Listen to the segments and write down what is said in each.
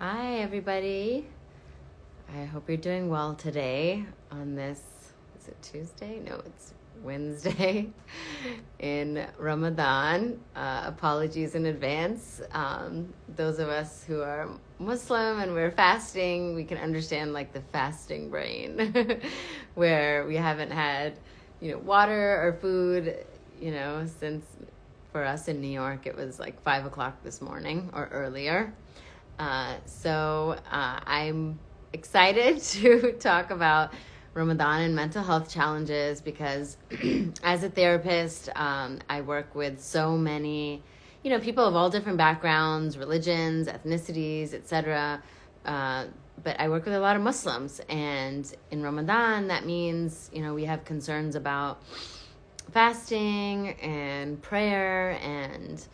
Hi, everybody. I hope you're doing well today on this, is it Tuesday? No, it's Wednesday in Ramadan. Apologies in advance. Those of us who are Muslim and we're fasting, we can understand like the fasting brain where we haven't had, water or food, since for us in New York, it was like 5 o'clock this morning or earlier. So I'm excited to talk about Ramadan and mental health challenges because as a therapist, I work with so many, people of all different backgrounds, religions, ethnicities, etc. But I work with a lot of Muslims, and in Ramadan, that means, we have concerns about fasting and prayer and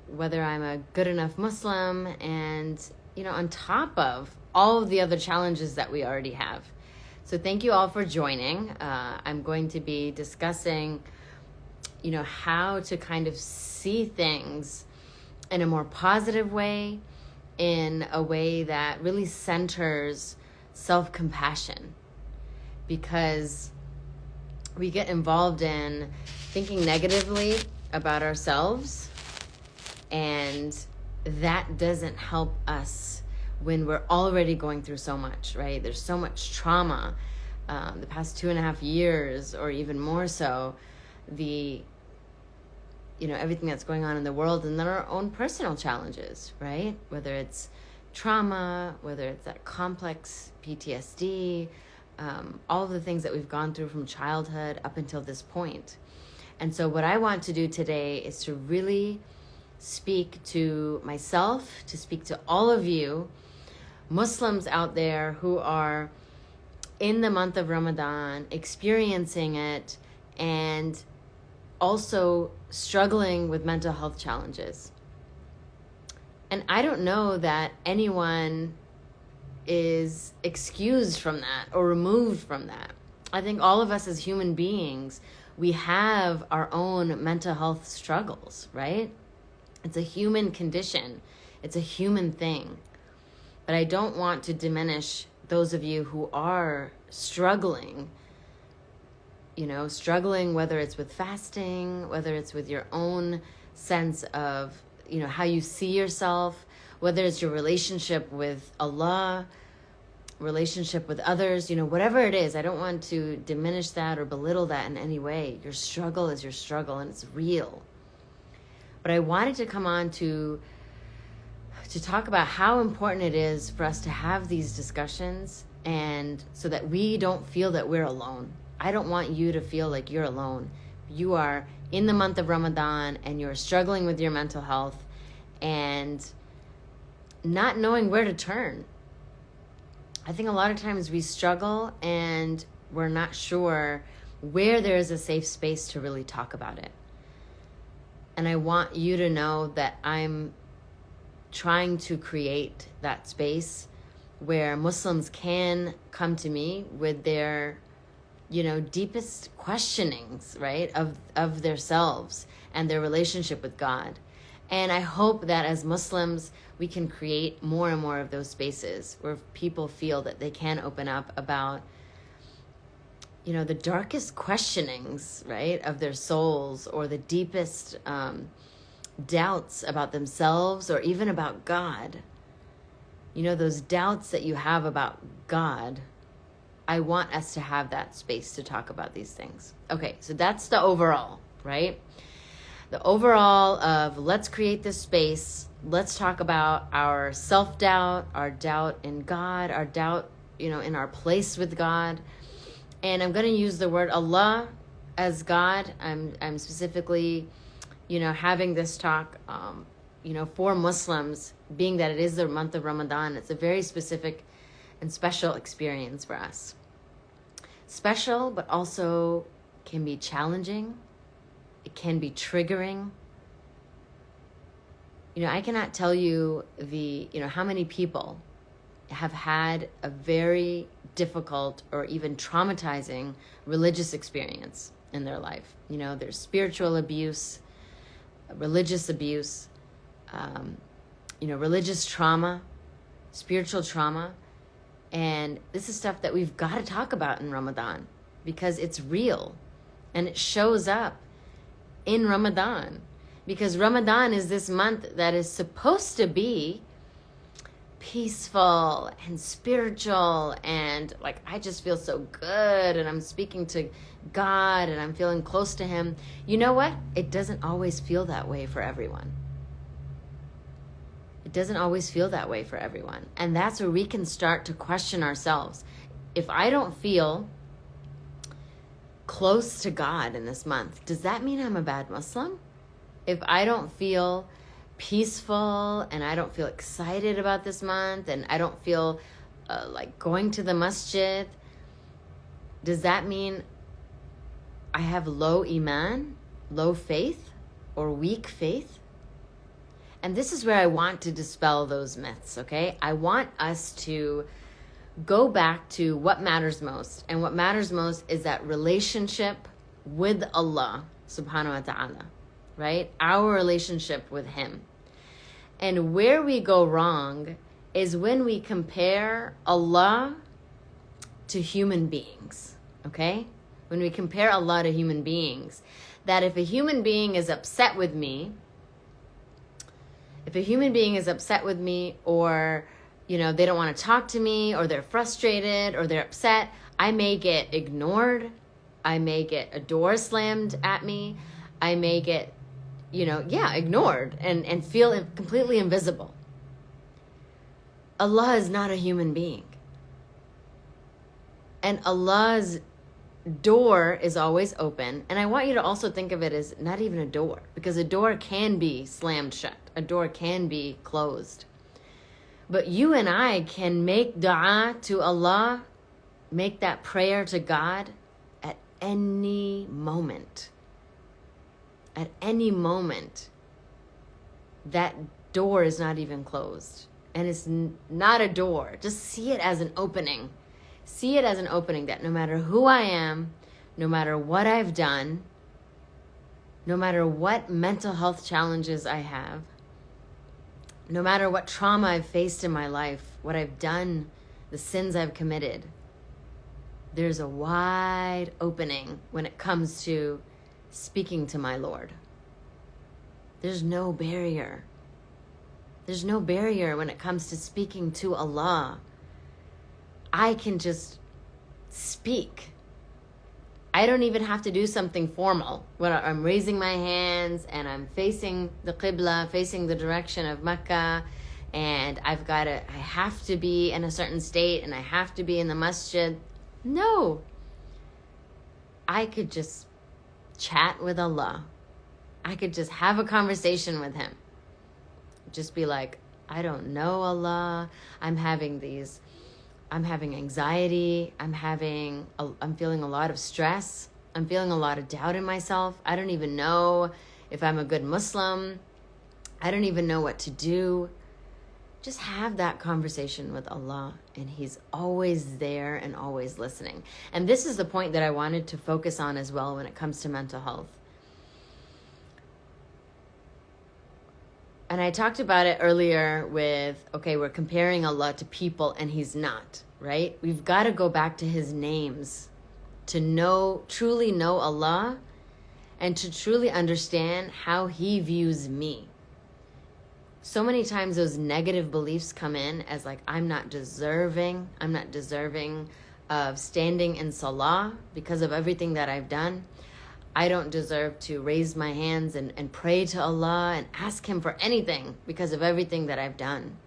whether I'm a good enough Muslim and, on top of all of the other challenges that we already have. So thank you all for joining. I'm going to be discussing, how to kind of see things in a more positive way, in a way that really centers self-compassion, because we get involved in thinking negatively about ourselves, and that doesn't help us when we're already going through so much, right? There's so much trauma the past 2.5 years, or even more so, everything that's going on in the world, and then our own personal challenges, right? Whether it's trauma, whether it's that complex PTSD, all of the things that we've gone through from childhood up until this point. And so what I want to do today is to really speak to myself, to speak to all of you Muslims out there who are in the month of Ramadan, experiencing it, and also struggling with mental health challenges. And I don't know that anyone is excused from that or removed from that. I think all of us as human beings, we have our own mental health struggles, right? It's a human condition. It's a human thing. But I don't want to diminish those of you who are struggling, struggling whether it's with fasting, whether it's with your own sense of, how you see yourself, whether it's your relationship with Allah, relationship with others, whatever it is. I don't want to diminish that or belittle that in any way. Your struggle is your struggle, and it's real. But I wanted to come on to talk about how important it is for us to have these discussions, and so that we don't feel that we're alone. I don't want you to feel like you're alone. You are in the month of Ramadan and you're struggling with your mental health and not knowing where to turn. I think a lot of times we struggle and we're not sure where there is a safe space to really talk about it. And I want you to know that I'm trying to create that space where Muslims can come to me with their, deepest questionings, right, of themselves and their relationship with God. And I hope that as Muslims, we can create more and more of those spaces where people feel that they can open up about, the darkest questionings, right, of their souls, or the deepest doubts about themselves or even about God. Those doubts that you have about God, I want us to have that space to talk about these things. Okay, so that's the overall, right? The overall of let's create this space. Let's talk about our self-doubt, our doubt in God, our doubt, in our place with God. And I'm going to use the word Allah as God. I'm specifically, having this talk, for Muslims, being that it is the month of Ramadan. It's a very specific and special experience for us. Special, but also can be challenging. It can be triggering. I cannot tell you how many people have had a very difficult or even traumatizing religious experience in their life. There's spiritual abuse, religious abuse, religious trauma, spiritual trauma. And this is stuff that we've got to talk about in Ramadan because it's real and it shows up in Ramadan. Because Ramadan is this month that is supposed to be peaceful and spiritual and like I just feel so good and I'm speaking to God and I'm feeling close to him. You know what? It doesn't always feel that way for everyone. It doesn't always feel that way for everyone. And that's where we can start to question ourselves. If I don't feel close to God in this month, does that mean I'm a bad Muslim? If I don't feel peaceful and I don't feel excited about this month and I don't feel like going to the masjid, does that mean I have low iman, low faith, or weak faith? And this is where I want to dispel those myths, okay? I want us to go back to what matters most. And what matters most is that relationship with Allah subhanahu wa ta'ala, right? Our relationship with him. And where we go wrong is when we compare Allah to human beings, okay? When we compare Allah to human beings, that if a human being is upset with me, or, you know, they don't want to talk to me or they're frustrated or they're upset, I may get ignored. I may get a door slammed at me. I may get, ignored and feel completely invisible. Allah is not a human being. And Allah's door is always open. And I want you to also think of it as not even a door, because a door can be slammed shut. A door can be closed. But you and I can make dua to Allah, make that prayer to God at any moment. At any moment. That door is not even closed. And it's not a door. Just see it as an opening. See it as an opening that no matter who I am, no matter what I've done, no matter what mental health challenges I have, no matter what trauma I've faced in my life, what I've done, the sins I've committed, there's a wide opening when it comes to speaking to my Lord. There's no barrier. There's no barrier when it comes to speaking to Allah. I can just speak. I don't even have to do something formal. When I'm raising my hands and I'm facing the Qibla, facing the direction of Mecca, and I have to be in a certain state and I have to be in the masjid. No. I could just chat with Allah. I could just have a conversation with him. Just be like, I don't know Allah. I'm having anxiety. I'm feeling a lot of stress. I'm feeling a lot of doubt in myself. I don't even know if I'm a good Muslim. I don't even know what to do. Just have that conversation with Allah, and he's always there and always listening. And this is the point that I wanted to focus on as well when it comes to mental health. And I talked about it earlier with, okay, we're comparing Allah to people and he's not, right? We've got to go back to his names to truly know Allah and to truly understand how he views me. So many times those negative beliefs come in as like, I'm not deserving of standing in salah because of everything that I've done. I don't deserve to raise my hands and pray to Allah and ask him for anything because of everything that I've done.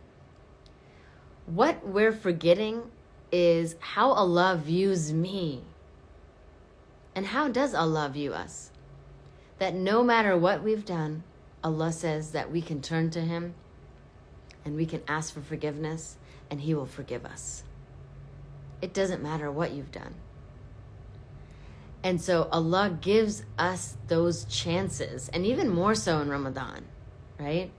What we're forgetting is how Allah views me. And how does Allah view us? That no matter what we've done, Allah says that we can turn to him and we can ask for forgiveness and he will forgive us. It doesn't matter what you've done. And so Allah gives us those chances, and even more so in Ramadan, right?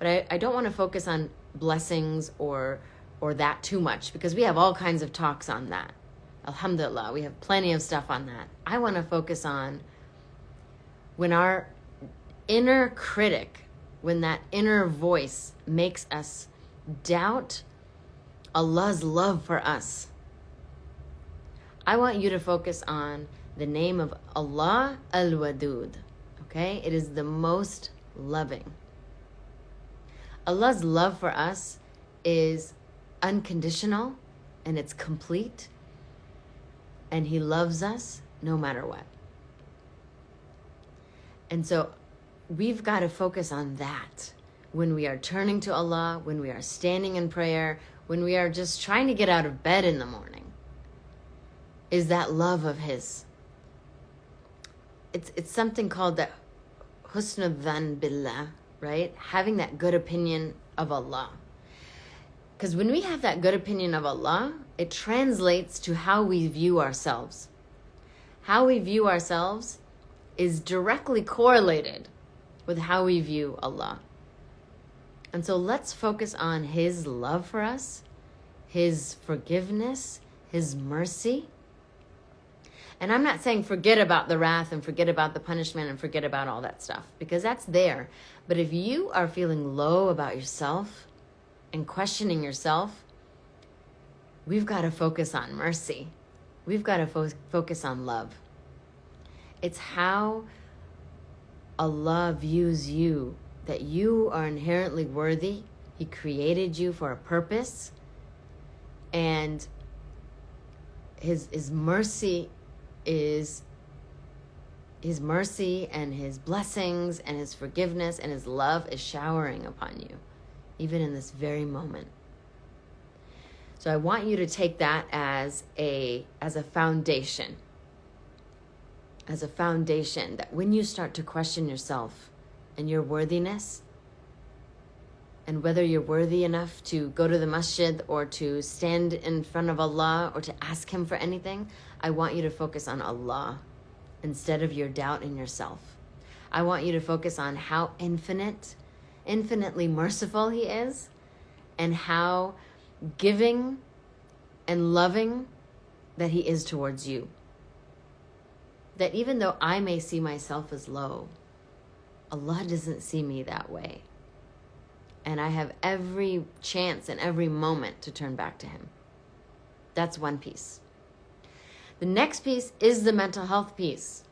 But I don't want to focus on blessings or that too much, because we have all kinds of talks on that. Alhamdulillah, we have plenty of stuff on that. I want to focus on when our inner critic, when that inner voice makes us doubt Allah's love for us. I want you to focus on the name of Allah Al-Wadud. Okay? It is the most loving. Allah's love for us is unconditional and it's complete. And He loves us no matter what. And so we've got to focus on that when we are turning to Allah, when we are standing in prayer, when we are just trying to get out of bed in the morning, is that love of His. It's something called the husnul dhan billah, right? Having that good opinion of Allah. Because when we have that good opinion of Allah, it translates to how we view ourselves. How we view ourselves is directly correlated with how we view Allah. And so let's focus on His love for us, His forgiveness, His mercy. And I'm not saying forget about the wrath and forget about the punishment and forget about all that stuff, because that's there. But if you are feeling low about yourself and questioning yourself, we've got to focus on mercy. We've got to focus on love. It's how Allah views you, that you are inherently worthy. He created you for a purpose. And His mercy is His mercy and His blessings and His forgiveness and His love is showering upon you, even in this very moment. So I want you to take that as a foundation. As a foundation, that when you start to question yourself and your worthiness, and whether you're worthy enough to go to the masjid or to stand in front of Allah or to ask Him for anything, I want you to focus on Allah instead of your doubt in yourself. I want you to focus on how infinitely merciful He is, and how giving and loving that He is towards you. That even though I may see myself as low, Allah doesn't see me that way. And I have every chance and every moment to turn back to Him. That's one piece. The next piece is the mental health piece.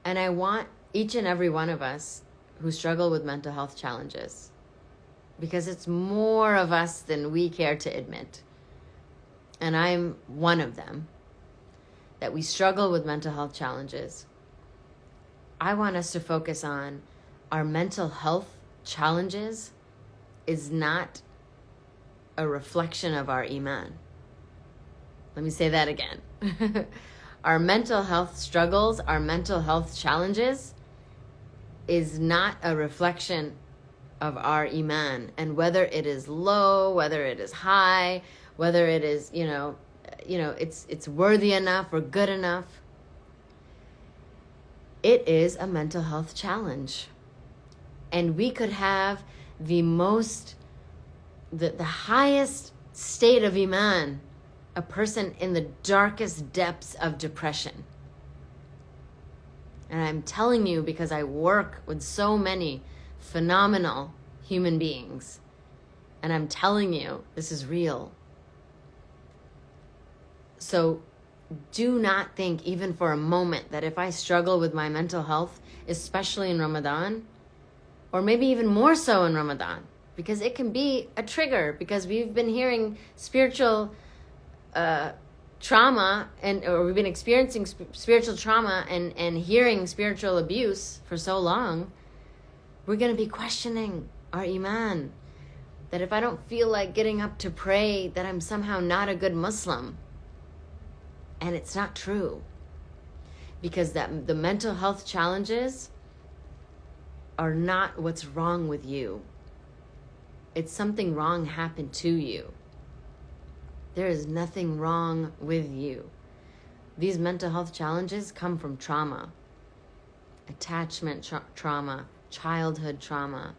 And I want each and every one of us who struggle with mental health challenges, because it's more of us than we care to admit, and I'm one of them, that we struggle with mental health challenges. I want us to focus on our mental health challenges is not a reflection of our iman. Let me say that again. Our mental health struggles, our mental health challenges is not a reflection of our iman. And whether it is low, whether it is high, whether it is, it's worthy enough or good enough, it is a mental health challenge. And we could have the highest state of iman, a person in the darkest depths of depression. And I'm telling you because I work with so many phenomenal human beings. And I'm telling you, this is real. So do not think even for a moment that if I struggle with my mental health, especially in Ramadan, or maybe even more so in Ramadan, because it can be a trigger, because we've been hearing spiritual trauma, or we've been experiencing spiritual trauma and hearing spiritual abuse for so long, we're going to be questioning our iman. That if I don't feel like getting up to pray, that I'm somehow not a good Muslim. And it's not true. Because the mental health challenges are not what's wrong with you. It's something wrong happened to you. There is nothing wrong with you. These mental health challenges come from trauma. Attachment trauma, childhood trauma,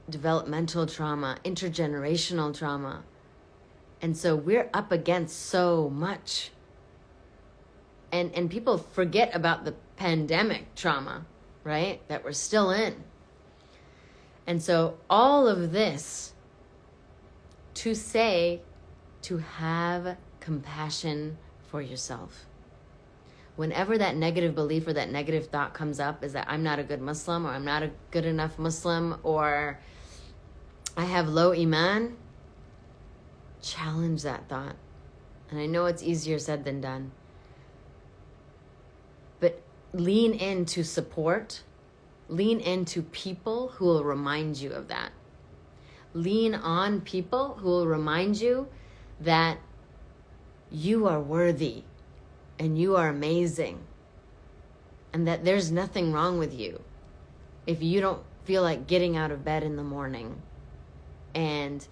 developmental trauma, intergenerational trauma. And so we're up against so much. And people forget about the pandemic trauma, right? That we're still in. And so all of this to say, to have compassion for yourself. Whenever that negative belief or that negative thought comes up is that I'm not a good Muslim, or I'm not a good enough Muslim, or I have low iman, challenge that thought. And I know it's easier said than done. But lean into support. Lean into people who will remind you of that. Lean on people who will remind you that you are worthy and you are amazing and that there's nothing wrong with you if you don't feel like getting out of bed in the morning and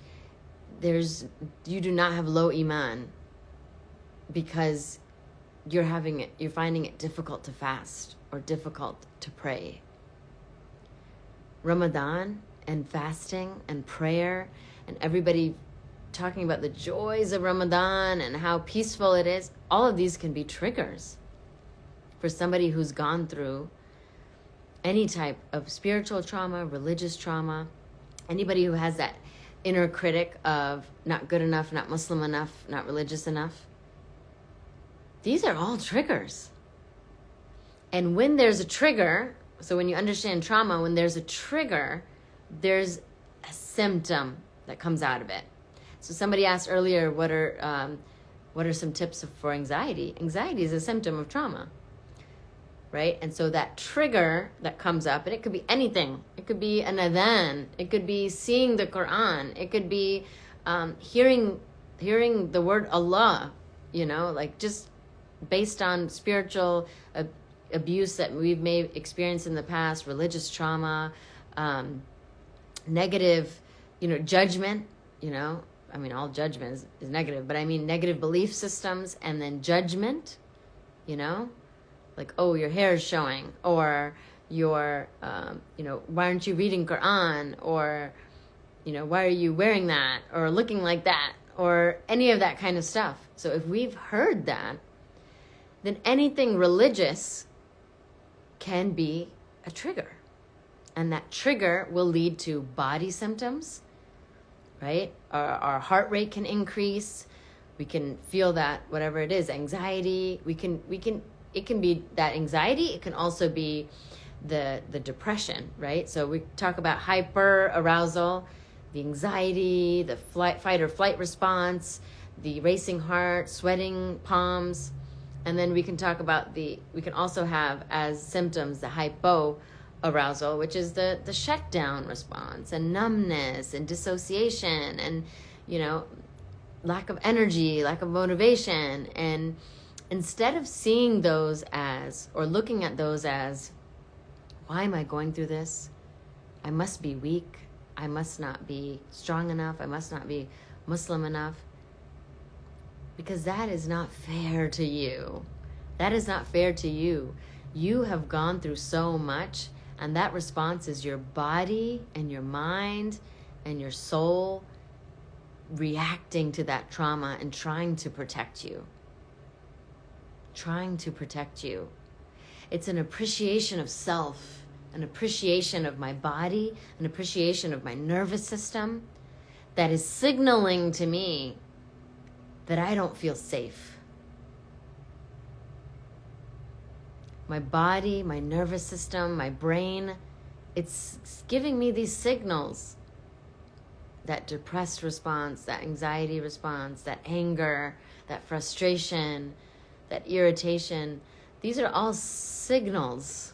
you do not have low iman because you're finding it difficult to fast or difficult to pray. Ramadan and fasting and prayer and everybody talking about the joys of Ramadan and how peaceful it is, all of these can be triggers for somebody who's gone through any type of spiritual trauma, religious trauma, anybody who has that inner critic of not good enough, not Muslim enough, not religious enough. These are all triggers. And when there's a trigger, so when you understand trauma, when there's a trigger, there's a symptom that comes out of it. So somebody asked earlier, what are some tips for anxiety? Anxiety is a symptom of trauma, right? And so that trigger that comes up, and it could be anything. It could be an adhan. It could be seeing the Quran. It could be hearing the word Allah, like just based on spiritual abuse that we've may experienced in the past, religious trauma, negative, judgment, all judgment is negative, but I mean negative belief systems and then judgment, like, oh, your hair is showing, or your, why aren't you reading Quran, or, why are you wearing that, or looking like that, or any of that kind of stuff. So if we've heard that, then anything religious can be a trigger. And that trigger will lead to body symptoms, right? Our heart rate can increase. We can feel that, whatever it is, anxiety. It can be that anxiety. It can also be the depression, right? So we talk about hyper arousal, the anxiety, the fight or flight response, the racing heart, sweating palms. And then we can talk about we can also have as symptoms the hypo arousal, which is the shutdown response, and numbness and dissociation and, lack of energy, lack of motivation. And instead of seeing those as, or looking at those as, why am I going through this? I must be weak. I must not be strong enough. I must not be Muslim enough. Because that is not fair to you. That is not fair to you. You have gone through so much, and that response is your body and your mind and your soul reacting to that trauma and trying to protect you. Trying to protect you. It's an appreciation of self, an appreciation of my body, an appreciation of my nervous system that is signaling to me that I don't feel safe. My body, my nervous system, my brain, it's giving me these signals. That depressed response, that anxiety response, that anger, that frustration, that irritation. These are all signals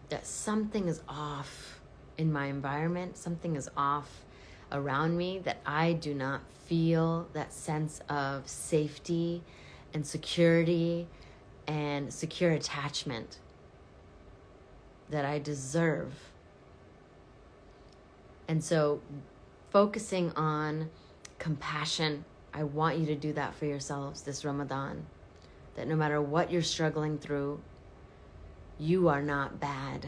that something is off in my environment, something is off around me, that I do not feel that sense of safety and security and secure attachment that I deserve. And so focusing on compassion, I want you to do that for yourselves this Ramadan, that no matter what you're struggling through, you are not bad.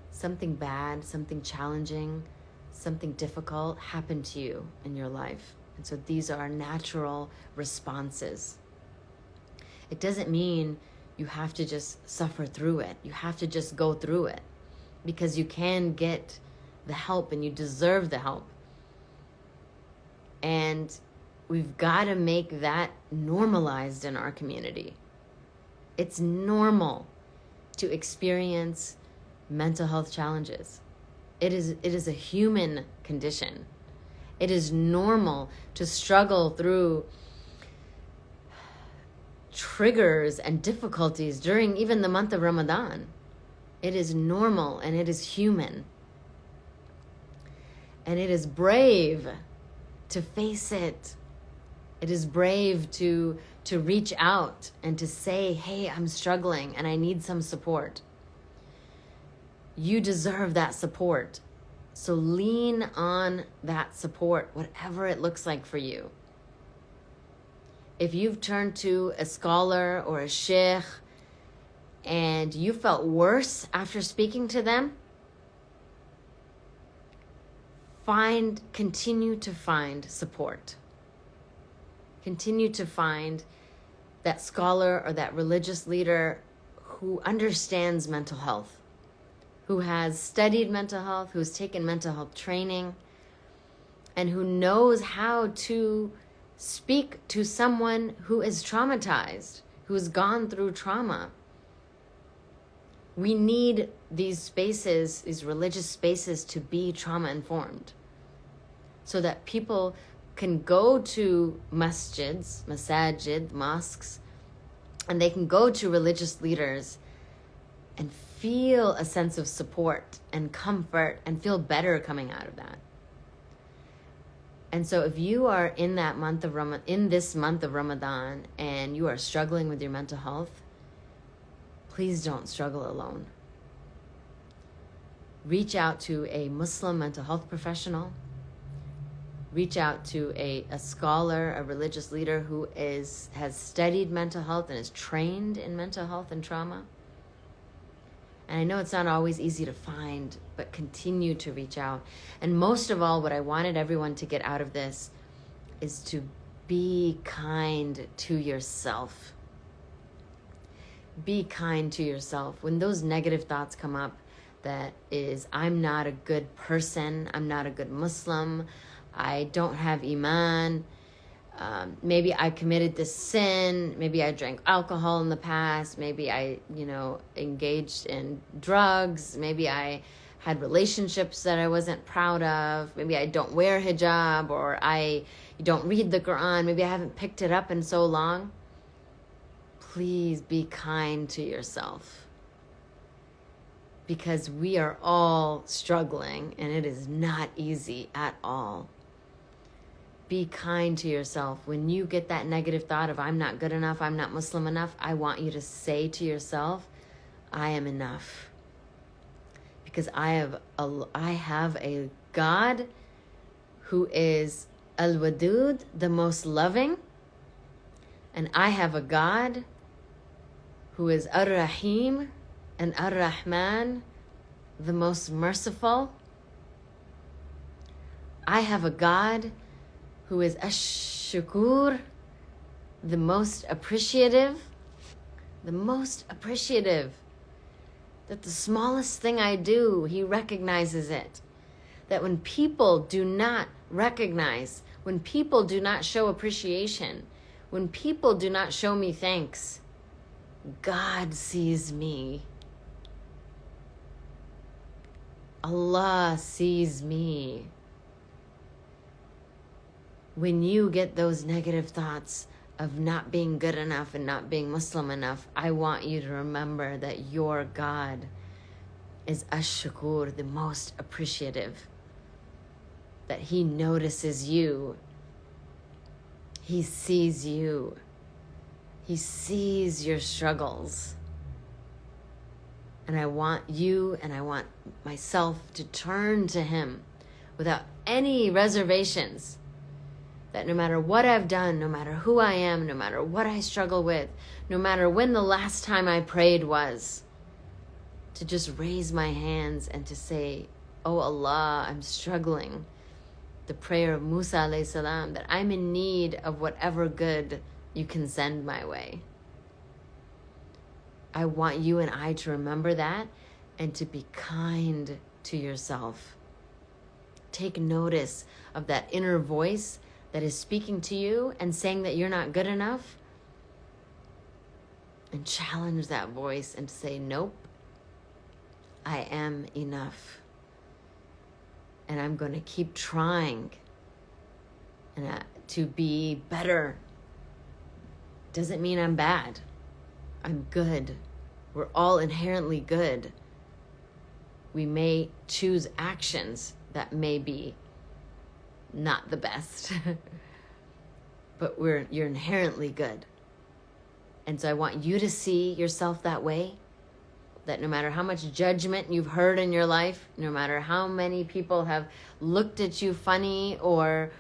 Something bad, something challenging, something difficult happened to you in your life. And so these are natural responses. It doesn't mean You have to just suffer through it. You have to just go through it, because you can get the help and you deserve the help. And we've got to make that normalized in our community. It's normal to experience mental health challenges. It is a human condition. It is normal to struggle through triggers and difficulties during even the month of Ramadan. It is normal and it is human. And it is brave to face it. It is brave to reach out and to say, hey, I'm struggling and I need some support. You deserve that support. So lean on that support, whatever it looks like for you. If you've turned to a scholar or a sheikh and you felt worse after speaking to them, continue to find support. Continue to find that scholar or that religious leader who understands mental health, who has studied mental health, who's taken mental health training, and who knows how to speak to someone who is traumatized, who has gone through trauma. We need these spaces, these religious spaces, to be trauma-informed so that people can go to masajid, mosques, and they can go to religious leaders and feel a sense of support and comfort and feel better coming out of that. And so if you are in that month of in this month of Ramadan and you are struggling with your mental health, please don't struggle alone. Reach out to a Muslim mental health professional. Reach out to a scholar, a religious leader who has studied mental health and is trained in mental health and trauma. And I know it's not always easy to find, but continue to reach out. And most of all, what I wanted everyone to get out of this is to be kind to yourself. Be kind to yourself. When those negative thoughts come up, that is, I'm not a good person, I'm not a good Muslim, I don't have iman, maybe I committed this sin, maybe I drank alcohol in the past, maybe I, engaged in drugs, maybe I had relationships that I wasn't proud of, maybe I don't wear hijab, or I don't read the Quran, maybe I haven't picked it up in so long. Please be kind to yourself, because we are all struggling and it is not easy at all. Be kind to yourself. When you get that negative thought of I'm not good enough, I'm not Muslim enough, I want you to say to yourself, I am enough. Because I have a God who is Al-Wadud, the most loving, and I have a God who is Ar-Rahim and Ar-Rahman, the most merciful. I have a God who is Ash-Shukur, the most appreciative, that the smallest thing I do, he recognizes it. That when people do not recognize, when people do not show appreciation, when people do not show me thanks, God sees me. Allah sees me. When you get those negative thoughts of not being good enough and not being Muslim enough, I want you to remember that your God is Ash-Shukur, the most appreciative. That he notices you. He sees you. He sees your struggles. And I want you and I want myself to turn to him without any reservations. That no matter what I've done, no matter who I am, no matter what I struggle with, no matter when the last time I prayed was, to just raise my hands and to say, oh Allah, I'm struggling. The prayer of Musa alayhi salam, that I'm in need of whatever good you can send my way. I want you and I to remember that and to be kind to yourself. Take notice of that inner voice that is speaking to you and saying that you're not good enough. And challenge that voice and say, nope, I am enough. And I'm going to keep trying and to be better. Doesn't mean I'm bad. I'm good. We're all inherently good. We may choose actions that may be not the best, but you're inherently good. And so I want you to see yourself that way, that no matter how much judgment you've heard in your life, no matter how many people have looked at you funny or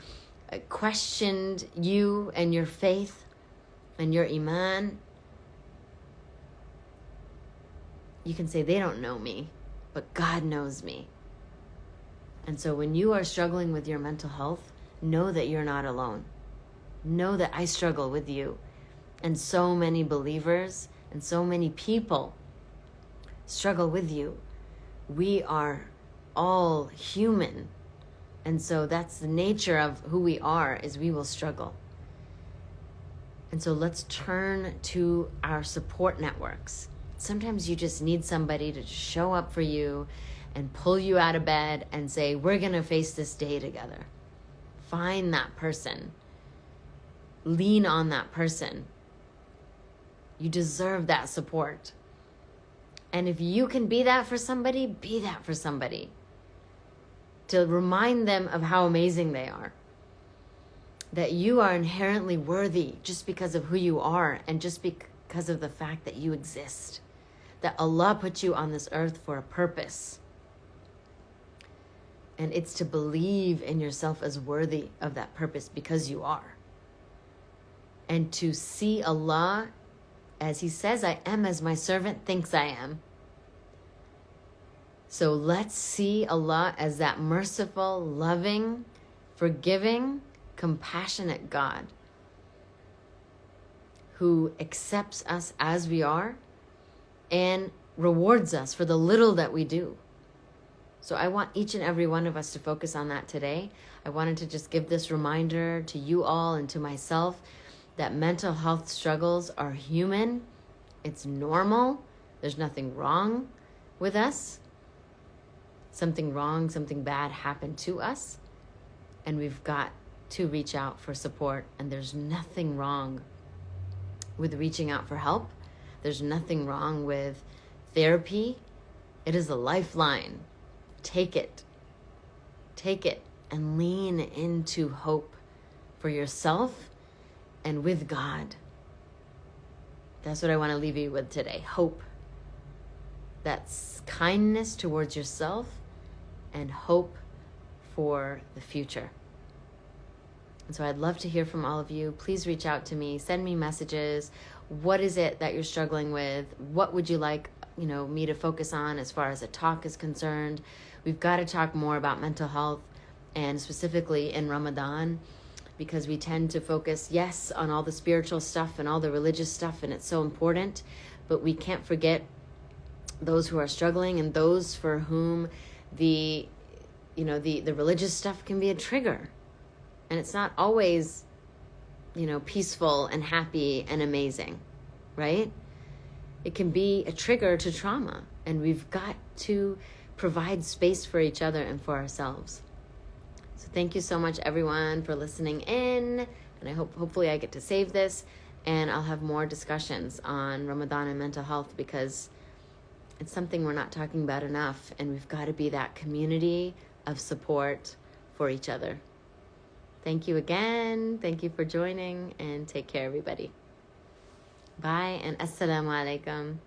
questioned you and your faith and your iman, you can say, they don't know me, but God knows me. And so when you are struggling with your mental health, know that you're not alone. Know that I struggle with you. And so many believers and so many people struggle with you. We are all human. And so that's the nature of who we are, is we will struggle. And so let's turn to our support networks. Sometimes you just need somebody to show up for you and pull you out of bed and say, we're going to face this day together. Find that person. Lean on that person. You deserve that support. And if you can be that for somebody, be that for somebody. To remind them of how amazing they are. That you are inherently worthy just because of who you are and just because of the fact that you exist. That Allah put you on this earth for a purpose. And it's to believe in yourself as worthy of that purpose because you are. And to see Allah as He says, I am as my servant thinks I am. So let's see Allah as that merciful, loving, forgiving, compassionate God who accepts us as we are and rewards us for the little that we do. So I want each and every one of us to focus on that today. I wanted to just give this reminder to you all and to myself that mental health struggles are human. It's normal. There's nothing wrong with us. Something wrong, something bad happened to us. And we've got to reach out for support. And there's nothing wrong with reaching out for help. There's nothing wrong with therapy. It is a lifeline. Take it. Take it and lean into hope for yourself and with God. That's what I want to leave you with today. Hope. That's kindness towards yourself and hope for the future. And so I'd love to hear from all of you. Please reach out to me. Send me messages. What is it that you're struggling with? What would you like, me to focus on as far as a talk is concerned? We've got to talk more about mental health, and specifically in Ramadan, because we tend to focus, yes, on all the spiritual stuff and all the religious stuff, and it's so important, but we can't forget those who are struggling and those for whom the religious stuff can be a trigger. And it's not always, peaceful and happy and amazing, right? It can be a trigger to trauma, and we've got to provide space for each other and for ourselves. So thank you so much, everyone, for listening in, and I hopefully I get to save this, and I'll have more discussions on Ramadan and mental health, because it's something we're not talking about enough, and we've got to be that community of support for each other. Thank you again. Thank you for joining, and take care, everybody. Bye, and assalamu alaikum.